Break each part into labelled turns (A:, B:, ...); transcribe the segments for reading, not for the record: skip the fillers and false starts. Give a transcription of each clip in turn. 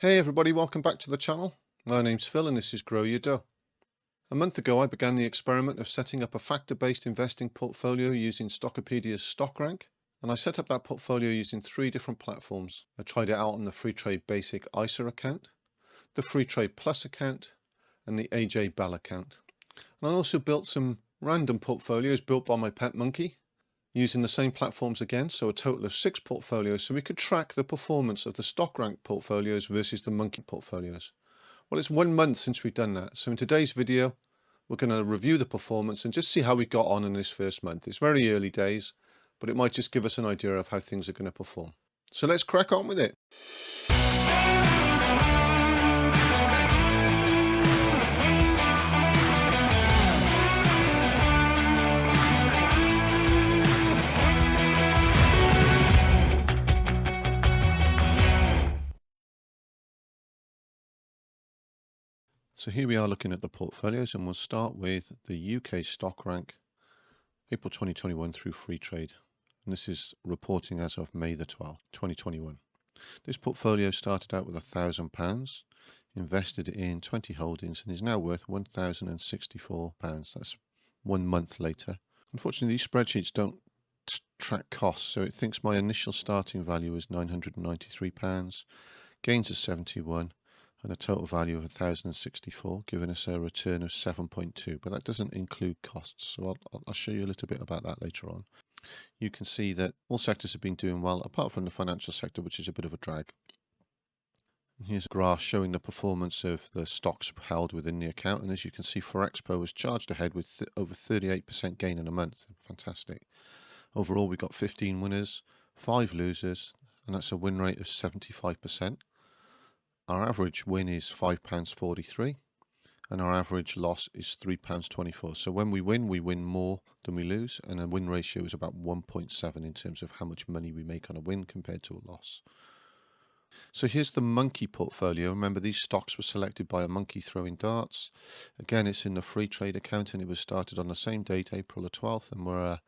A: Hey everybody, welcome back to the channel. My name's Phil and this is Grow Your Dough. A month ago I began the experiment of setting up a factor-based investing portfolio using Stockopedia's StockRank, and I set up that portfolio using 3 different platforms. I tried it out on the Freetrade Basic ISA account, the Freetrade Plus account, and the AJ Bell account. And I also built some random portfolios built by my pet monkey, using the same platforms again, so a total of 6 portfolios, so we could track the performance of the StockRank portfolios versus the monkey portfolios. Well, it's 1 month since we've done that, so in today's video we're going to review the performance and just see how we got on in this first month. It's very early days, but it might just give us an idea of how things are going to perform. So let's crack on with it. So here we are looking at the portfolios, and we'll start with the UK StockRank April 2021 through Freetrade. And this is reporting as of May the 12th, 2021. This portfolio started out with £1,000, invested in 20 holdings, and is now worth £1,064. That's 1 month later. Unfortunately, these spreadsheets don't track costs, so it thinks my initial starting value is £993, gains of 71, and a total value of 1,064, giving us a return of 7.2, but that doesn't include costs, so I'll show you a little bit about that later on. You can see that all sectors have been doing well, apart from the financial sector, which is a bit of a drag. And here's a graph showing the performance of the stocks held within the account, and as you can see, Forexpo was charged ahead with over 38% gain in a month. Fantastic. Overall, we got 15 winners, 5 losers, and that's a win rate of 75%. Our average win is £5.43, and our average loss is £3.24. So when we win more than we lose, and a win ratio is about 1.7 in terms of how much money we make on a win compared to a loss. So here's the monkey portfolio. Remember, these stocks were selected by a monkey throwing darts. Again, it's in the Freetrade account, and it was started on the same date, April the 12th, and we're a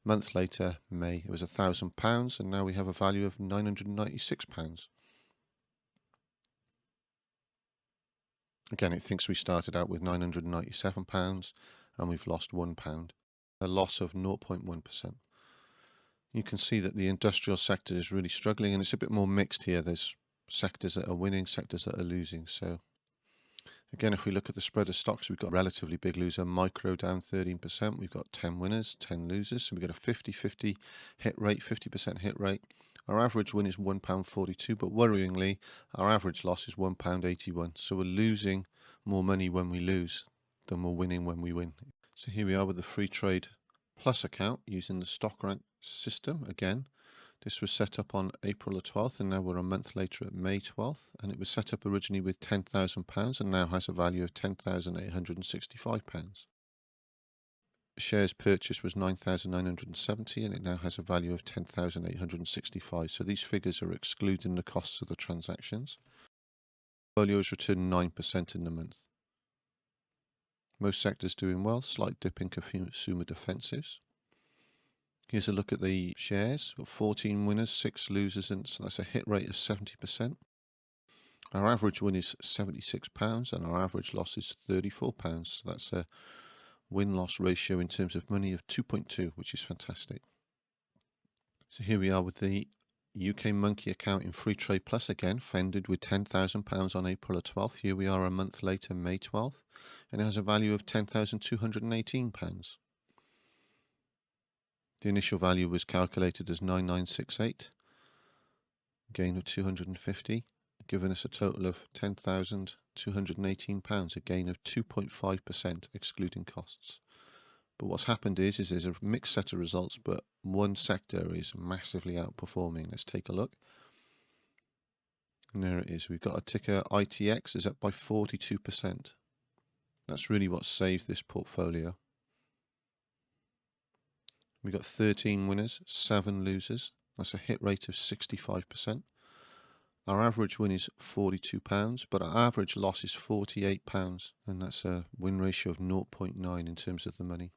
A: month later, May. It was £1,000, and now we have a value of £996. Again, it thinks we started out with £997 and we've lost £1, a loss of 0.1%. You can see that the industrial sector is really struggling, and it's a bit more mixed here. There's sectors that are winning, sectors that are losing. So again, if we look at the spread of stocks, we've got a relatively big loser, micro down 13%. We've got 10 winners, 10 losers. So we've got a 50-50 hit rate, 50% hit rate. Our average win is £1.42, but worryingly, our average loss is £1.81. So we're losing more money when we lose than we're winning when we win. So here we are with the Freetrade Plus account using the StockRank system again. This was set up on April the 12th, and now we're a month later at May 12th. And it was set up originally with £10,000 and now has a value of £10,865. Shares purchased was 9,970, and it now has a value of 10,865. So these figures are excluding the costs of the transactions. The portfolio has returned 9% in the month. Most sectors doing well, slight dip in consumer defensives. Here's a look at the shares. We've got 14 winners, 6 losers, and so that's a hit rate of 70%. Our average win is £76 and our average loss is £34. So that's a win-loss ratio in terms of money of 2.2, which is fantastic. So here we are with the UK Monkey account in Freetrade Plus again, funded with £10,000 on April the 12th. Here we are a month later, May 12th, and it has a value of £10,218. The initial value was calculated as 9,968, gain of 250, giving us a total of £10,218, a gain of 2.5% excluding costs. But what's happened is there's a mixed set of results, but one sector is massively outperforming. Let's take a look. And there it is. We've got a ticker ITX is up by 42%. That's really what saved this portfolio. We've got 13 winners, 7 losers. That's a hit rate of 65%. Our average win is £42, but our average loss is £48, and that's a win ratio of 0.9 in terms of the money.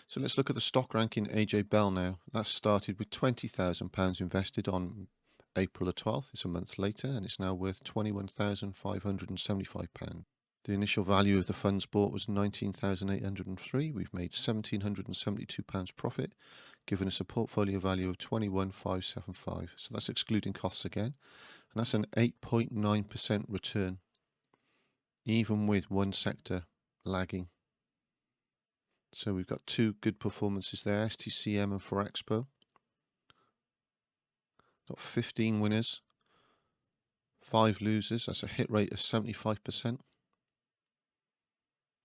A: So let's look at the stock rank in AJ Bell now. That started with £20,000 invested on April the 12th. It's a month later, and it's now worth £21,575. The initial value of the funds bought was £19,803. We've made £1,772 profit, giving us a portfolio value of £21,575. So that's excluding costs again, and that's an 8.9% return, even with one sector lagging. So we've got two good performances there, STCM and Forexpo. Got 15 winners, 5 losers. That's a hit rate of 75%.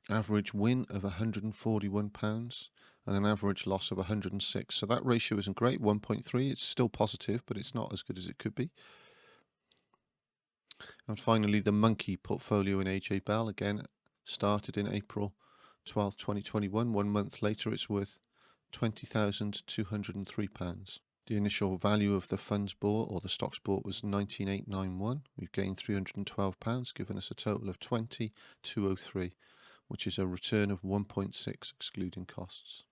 A: Average win of £141 and an average loss of 106. So that ratio isn't great, 1.3. It's still positive, but it's not as good as it could be. And finally, the monkey portfolio in AJ Bell, again, started in April 12th, 2021. 1 month later, it's worth £20,203. The initial value of the funds bought, or the stocks bought, was 19,891. We've gained £312, giving us a total of 20,203, which is a return of 1.6 excluding costs.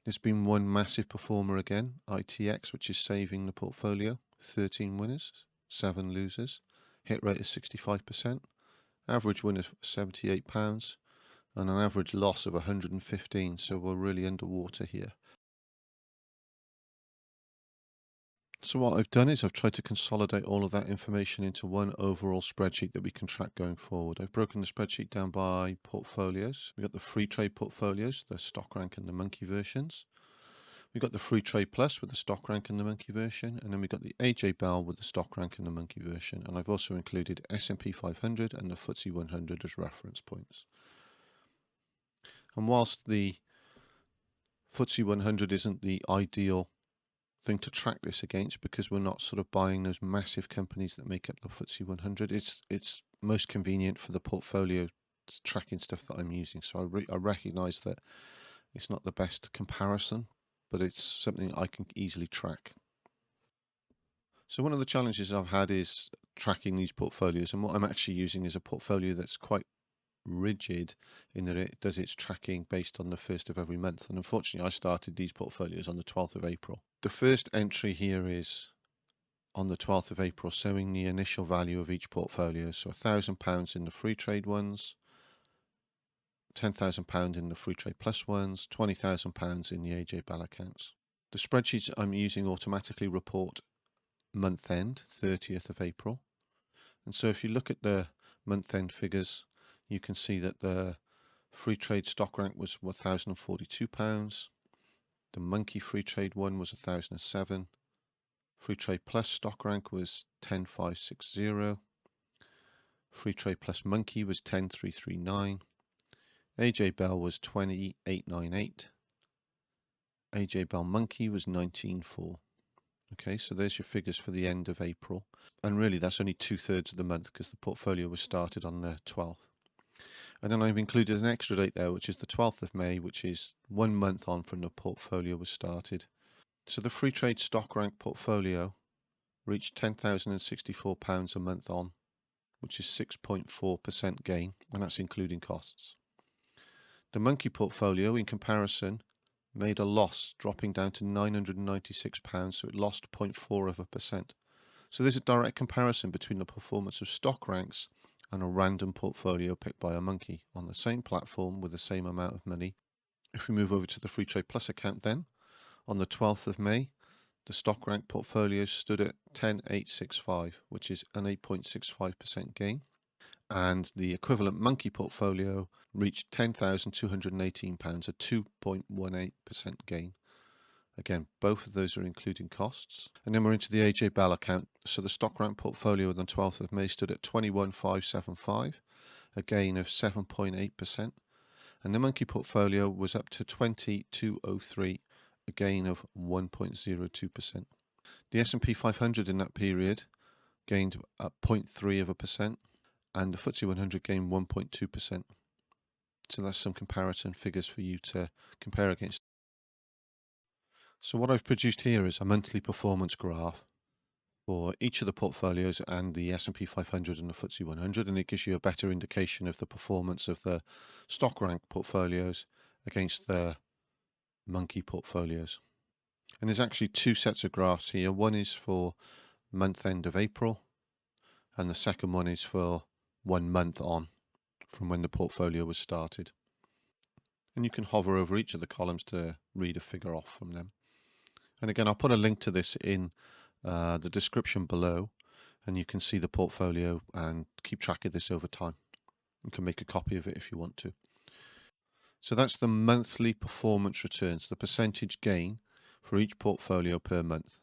A: There's been one massive performer again, ITX, which is saving the portfolio. 13 winners, 7 losers, hit rate of 65%, average win of £78, and an average loss of 115, so we're really underwater here. So what I've done is I've tried to consolidate all of that information into one overall spreadsheet that we can track going forward. I've broken the spreadsheet down by portfolios. We've got the free trade portfolios, the StockRank and the monkey versions. We've got the Freetrade Plus with the StockRank and the monkey version, and then we've got the AJ Bell with the StockRank and the monkey version. And I've also included S&P 500 and the FTSE 100 as reference points. And whilst the FTSE 100 isn't the ideal thing to track this against, because we're not sort of buying those massive companies that make up the FTSE 100, it's most convenient for the portfolio tracking stuff that I'm using. So I recognize that it's not the best comparison, but it's something I can easily track. So one of the challenges I've had is tracking these portfolios, and what I'm actually using is a portfolio that's quite rigid in that it does its tracking based on the 1st of every month. And unfortunately, I started these portfolios on the 12th of April. The first entry here is on the 12th of April, showing the initial value of each portfolio. So £1,000 in the free trade ones, £10,000 in the Freetrade Plus ones, £20,000 in the AJ Bell accounts. The spreadsheets I'm using automatically report month end, 30th of April. And so if you look at the month end figures, you can see that the free trade stock rank was £1,042. The monkey free trade one was 1,007. Free trade plus stock rank was 10,560. Free trade plus monkey was 10,339. AJ Bell was 2898. AJ Bell monkey was 19.4. Okay, so there's your figures for the end of April. And really that's only 2/3 of the month because the portfolio was started on the 12th. And then I've included an extra date there, which is the 12th of May, which is 1 month on from the portfolio was started. So the free trade stock rank portfolio reached £10,064 a month on, which is 6.4% gain, and that's including costs. The monkey portfolio, in comparison, made a loss, dropping down to £996, so it lost 0.4%. So there's a direct comparison between the performance of stock ranks and a random portfolio picked by a monkey on the same platform with the same amount of money. If we move over to the Free Trade Plus account then, on the 12th of May, the stock rank portfolio stood at 10,865, which is an 8.65% gain. And the equivalent monkey portfolio reached £10,218, a 2.18% gain. Again, both of those are including costs. And then we're into the AJ Bell account. So the stock rank portfolio on the 12th of May stood at 21,575, a gain of 7.8%. And the monkey portfolio was up to 20,203, a gain of 1.02%. The S&P 500 in that period gained 0.3%, and the FTSE 100 gained 1.2%. So that's some comparison figures for you to compare against. So what I've produced here is a monthly performance graph for each of the portfolios and the S&P 500 and the FTSE 100, and it gives you a better indication of the performance of the stock rank portfolios against the monkey portfolios. And there's actually two sets of graphs here. One is for month end of April, and the second one is for 1 month on from when the portfolio was started. And you can hover over each of the columns to read a figure off from them. And again, I'll put a link to this in the description below, and you can see the portfolio and keep track of this over time. You can make a copy of it if you want to. So that's the monthly performance returns, the percentage gain for each portfolio per month.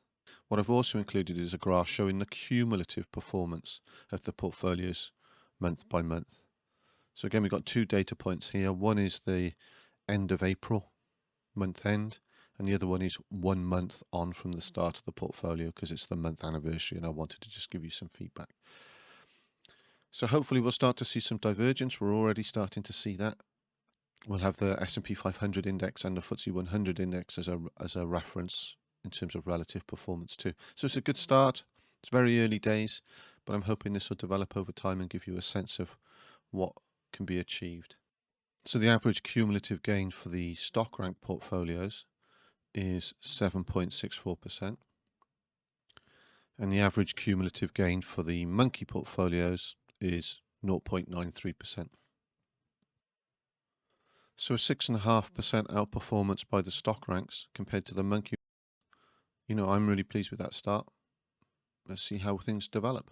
A: What I've also included is a graph showing the cumulative performance of the portfolios month by month. So again, we've got two data points here. One is the end of April, month end, and the other one is 1 month on from the start of the portfolio, because it's the month anniversary and I wanted to just give you some feedback. So hopefully we'll start to see some divergence. We're already starting to see that. We'll have the S&P 500 index and the FTSE 100 index as a reference in terms of relative performance too. So it's a good start. It's very early days, but I'm hoping this will develop over time and give you a sense of what can be achieved. So the average cumulative gain for the StockRank portfolios is 7.64%. And the average cumulative gain for the monkey portfolios is 0.93%. So a 6.5% outperformance by the StockRanks compared to the monkey. I'm really pleased with that start. Let's see how things develop.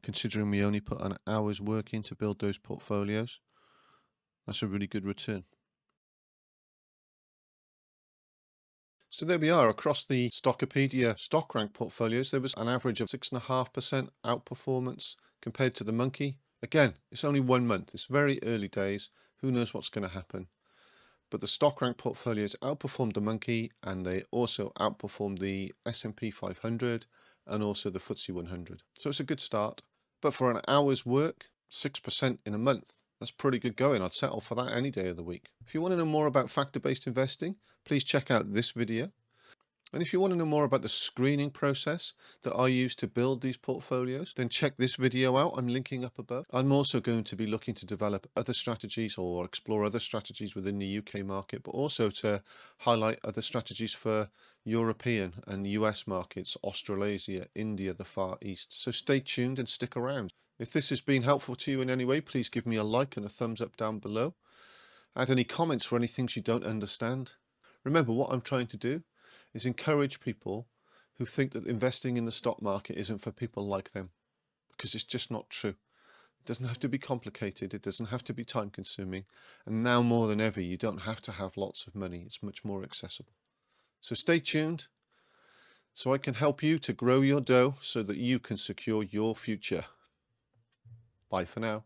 A: Considering we only put an hour's work in to build those portfolios, that's a really good return. So there we are. Across the Stockopedia StockRank portfolios, there was an average of 6.5% outperformance compared to the monkey. Again, it's only 1 month. It's very early days. Who knows what's going to happen? But the StockRank portfolios outperformed the monkey, and they also outperformed the S&P 500 and also the FTSE 100. So it's a good start. But for an hour's work, 6% in a month, that's pretty good going. I'd settle for that any day of the week. If you want to know more about factor-based investing, please check out this video. And if you want to know more about the screening process that I use to build these portfolios, then check this video out. I'm linking up above. I'm also going to be looking to develop other strategies or explore other strategies within the UK market, but also to highlight other strategies for European and US markets, Australasia, India, the Far East. So stay tuned and stick around. If this has been helpful to you in any way, please give me a like and a thumbs up down below. Add any comments for any things you don't understand. Remember, what I'm trying to do is encourage people who think that investing in the stock market isn't for people like them, because it's just not true. It doesn't have to be complicated. It doesn't have to be time consuming. And now more than ever, you don't have to have lots of money. It's much more accessible. So stay tuned so I can help you to grow your dough so that you can secure your future. Bye for now.